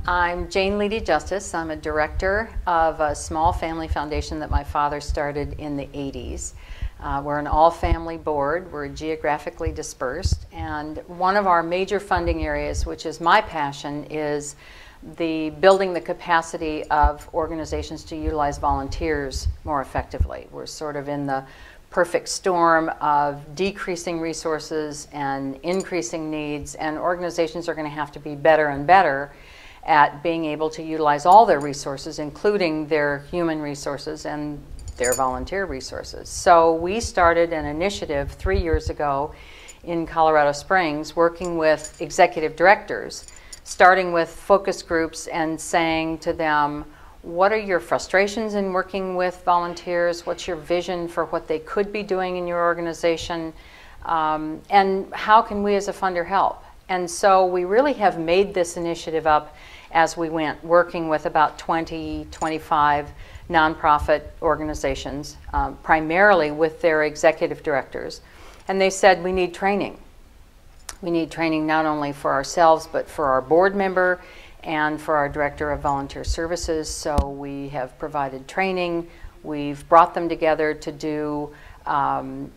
I'm Jane Leighty Justis. I'm a director of a small family foundation that my father started in the 80s. We're an all-family board. We're geographically dispersed. And one of our major funding areas, which is my passion, is building the capacity of organizations to utilize volunteers more effectively. We're sort of in the perfect storm of decreasing resources and increasing needs, and organizations are going to have to be better and better at being able to utilize all their resources, including their human resources and their volunteer resources. So we started an initiative 3 years ago in Colorado Springs working with executive directors, starting with focus groups and saying to them, what are your frustrations in working with volunteers? What's your vision for what they could be doing in your organization? And how can we as a funder help? And so we really have made this initiative up as we went, working with about 20, 25 nonprofit organizations, primarily with their executive directors. And they said, we need training. We need training not only for ourselves, but for our board member and for our director of volunteer services. So we have provided training. We've brought them together to do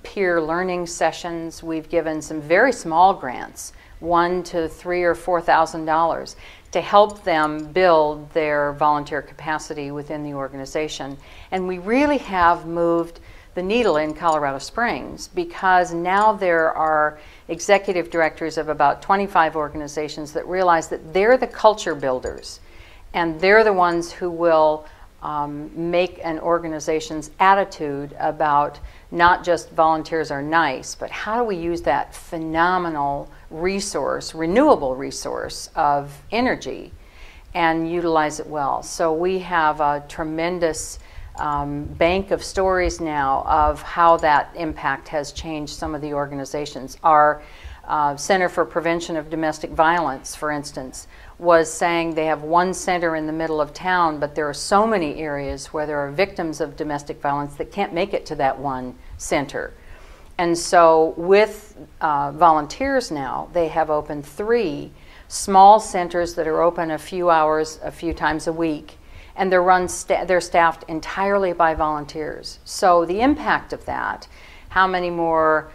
peer learning sessions. We've given some very small grants, $1,000 to $3,000 or $4,000, to help them build their volunteer capacity within the organization. And we really have moved the needle in Colorado Springs, because now there are executive directors of about 25 organizations that realize that they're the culture builders, and they're the ones who will make an organization's attitude about not just volunteers are nice, but how do we use that phenomenal resource, renewable resource of energy, and utilize it well. So we have a tremendous bank of stories now of how that impact has changed some of the organizations. Our Center for Prevention of Domestic Violence, for instance, was saying they have one center in the middle of town, but there are so many areas where there are victims of domestic violence that can't make it to that one center. And so with volunteers now, they have opened 3 small centers that are open a few hours, a few times a week, and they're staffed entirely by volunteers. So the impact of that, how many more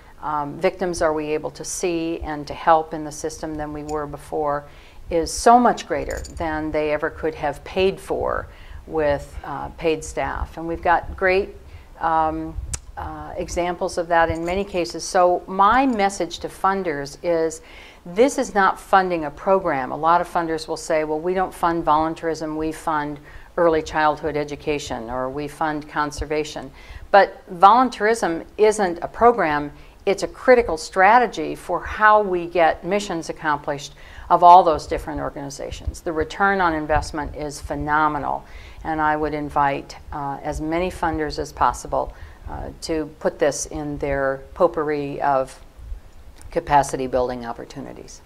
victims are we able to see and to help in the system than we were before, is so much greater than they ever could have paid for with paid staff. And we've got great examples of that in many cases. So my message to funders is, this is not funding a program. A lot of funders will say, well, we don't fund volunteerism, we fund early childhood education, or we fund conservation. But volunteerism isn't a program, it's a critical strategy for how we get missions accomplished of all those different organizations. The return on investment is phenomenal, and I would invite as many funders as possible to put this in their potpourri of capacity building opportunities.